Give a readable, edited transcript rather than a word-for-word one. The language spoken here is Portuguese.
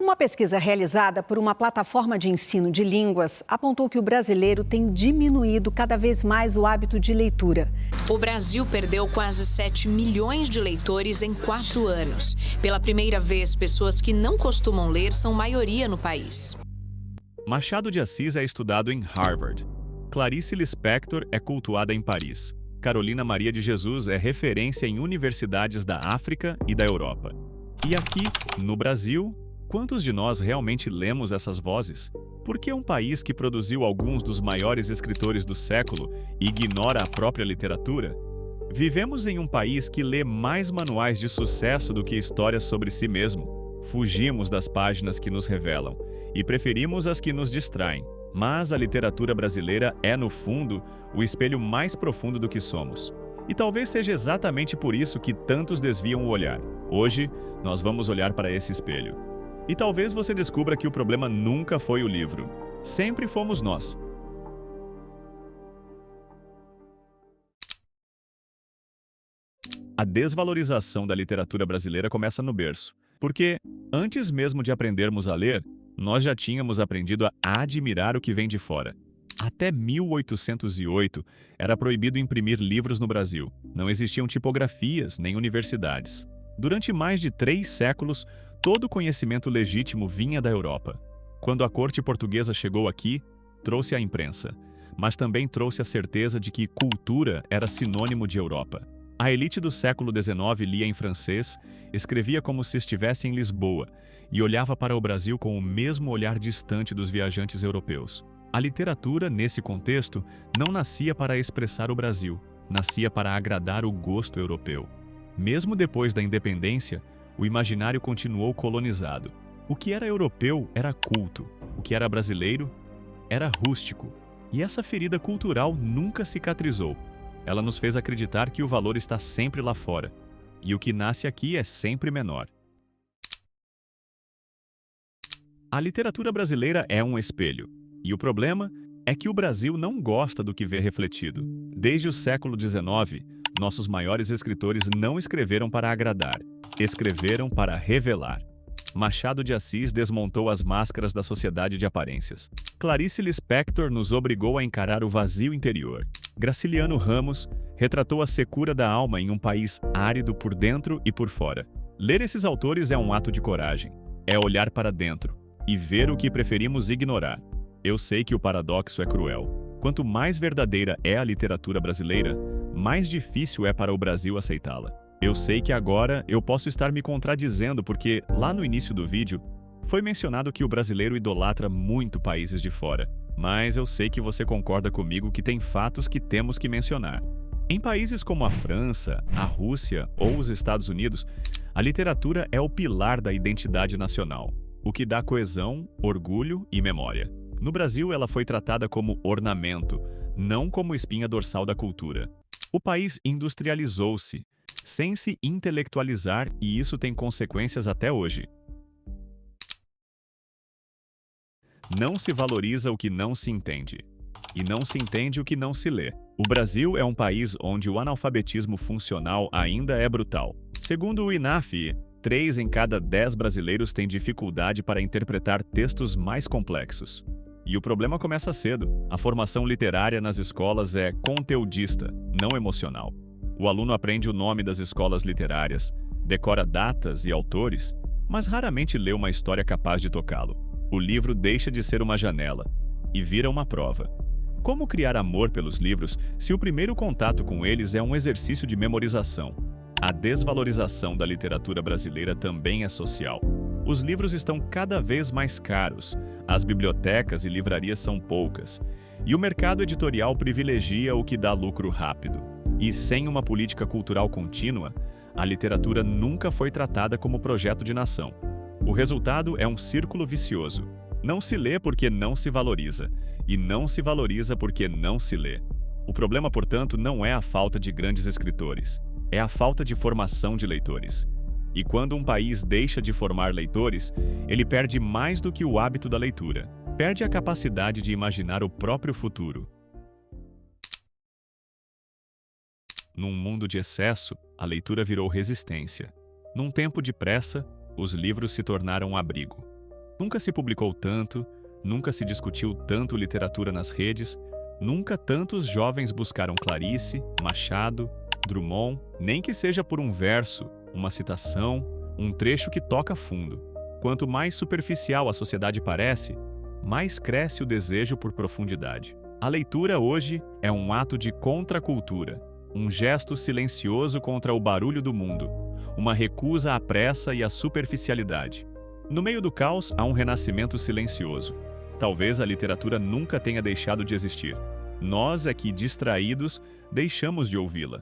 Uma pesquisa realizada por uma plataforma de ensino de línguas apontou que o brasileiro tem diminuído cada vez mais o hábito de leitura. O Brasil perdeu quase 7 milhões de leitores em 4 anos. Pela primeira vez, pessoas que não costumam ler são maioria no país. Machado de Assis é estudado em Harvard. Clarice Lispector é cultuada em Paris. Carolina Maria de Jesus é referência em universidades da África e da Europa. E aqui, no Brasil, quantos de nós realmente lemos essas vozes? Por que um país que produziu alguns dos maiores escritores do século ignora a própria literatura? Vivemos em um país que lê mais manuais de sucesso do que histórias sobre si mesmo. Fugimos das páginas que nos revelam e preferimos as que nos distraem. Mas a literatura brasileira é, no fundo, o espelho mais profundo do que somos. E talvez seja exatamente por isso que tantos desviam o olhar. Hoje, nós vamos olhar para esse espelho. E talvez você descubra que o problema nunca foi o livro. Sempre fomos nós. A desvalorização da literatura brasileira começa no berço. Porque, antes mesmo de aprendermos a ler, nós já tínhamos aprendido a admirar o que vem de fora. Até 1808, era proibido imprimir livros no Brasil. Não existiam tipografias nem universidades. Durante mais de 3 séculos, todo conhecimento legítimo vinha da Europa. Quando a corte portuguesa chegou aqui, trouxe a imprensa, mas também trouxe a certeza de que cultura era sinônimo de Europa. A elite do século XIX lia em francês, escrevia como se estivesse em Lisboa e olhava para o Brasil com o mesmo olhar distante dos viajantes europeus. A literatura, nesse contexto, não nascia para expressar o Brasil, nascia para agradar o gosto europeu. Mesmo depois da independência, o imaginário continuou colonizado. O que era europeu era culto, o que era brasileiro era rústico. E essa ferida cultural nunca cicatrizou. Ela nos fez acreditar que o valor está sempre lá fora, e o que nasce aqui é sempre menor. A literatura brasileira é um espelho, e o problema é que o Brasil não gosta do que vê refletido. Desde o século XIX, nossos maiores escritores não escreveram para agradar, escreveram para revelar. Machado de Assis desmontou as máscaras da sociedade de aparências. Clarice Lispector nos obrigou a encarar o vazio interior. Graciliano Ramos retratou a secura da alma em um país árido por dentro e por fora. Ler esses autores é um ato de coragem. É olhar para dentro e ver o que preferimos ignorar. Eu sei que o paradoxo é cruel. Quanto mais verdadeira é a literatura brasileira, mais difícil é para o Brasil aceitá-la. Eu sei que agora eu posso estar me contradizendo porque, lá no início do vídeo, foi mencionado que o brasileiro idolatra muito países de fora. Mas eu sei que você concorda comigo que tem fatos que temos que mencionar. Em países como a França, a Rússia ou os Estados Unidos, a literatura é o pilar da identidade nacional, o que dá coesão, orgulho e memória. No Brasil, ela foi tratada como ornamento, não como espinha dorsal da cultura. O país industrializou-se, sem se intelectualizar, e isso tem consequências até hoje. Não se valoriza o que não se entende, e não se entende o que não se lê. O Brasil é um país onde o analfabetismo funcional ainda é brutal. Segundo o INAF, 3 em cada 10 brasileiros têm dificuldade para interpretar textos mais complexos. E o problema começa cedo. A formação literária nas escolas é conteudista, não emocional. O aluno aprende o nome das escolas literárias, decora datas e autores, mas raramente lê uma história capaz de tocá-lo. O livro deixa de ser uma janela e vira uma prova. Como criar amor pelos livros se o primeiro contato com eles é um exercício de memorização? A desvalorização da literatura brasileira também é social. Os livros estão cada vez mais caros, as bibliotecas e livrarias são poucas, e o mercado editorial privilegia o que dá lucro rápido. E sem uma política cultural contínua, a literatura nunca foi tratada como projeto de nação. O resultado é um círculo vicioso. Não se lê porque não se valoriza, e não se valoriza porque não se lê. O problema, portanto, não é a falta de grandes escritores, é a falta de formação de leitores. E quando um país deixa de formar leitores, ele perde mais do que o hábito da leitura. Perde a capacidade de imaginar o próprio futuro. Num mundo de excesso, a leitura virou resistência. Num tempo de pressa, os livros se tornaram abrigo. Nunca se publicou tanto, nunca se discutiu tanto literatura nas redes, nunca tantos jovens buscaram Clarice, Machado, Drummond, nem que seja por um verso, uma citação, um trecho que toca fundo. Quanto mais superficial a sociedade parece, mais cresce o desejo por profundidade. A leitura hoje é um ato de contracultura, um gesto silencioso contra o barulho do mundo, uma recusa à pressa e à superficialidade. No meio do caos há um renascimento silencioso. Talvez a literatura nunca tenha deixado de existir. Nós é que, distraídos, deixamos de ouvi-la.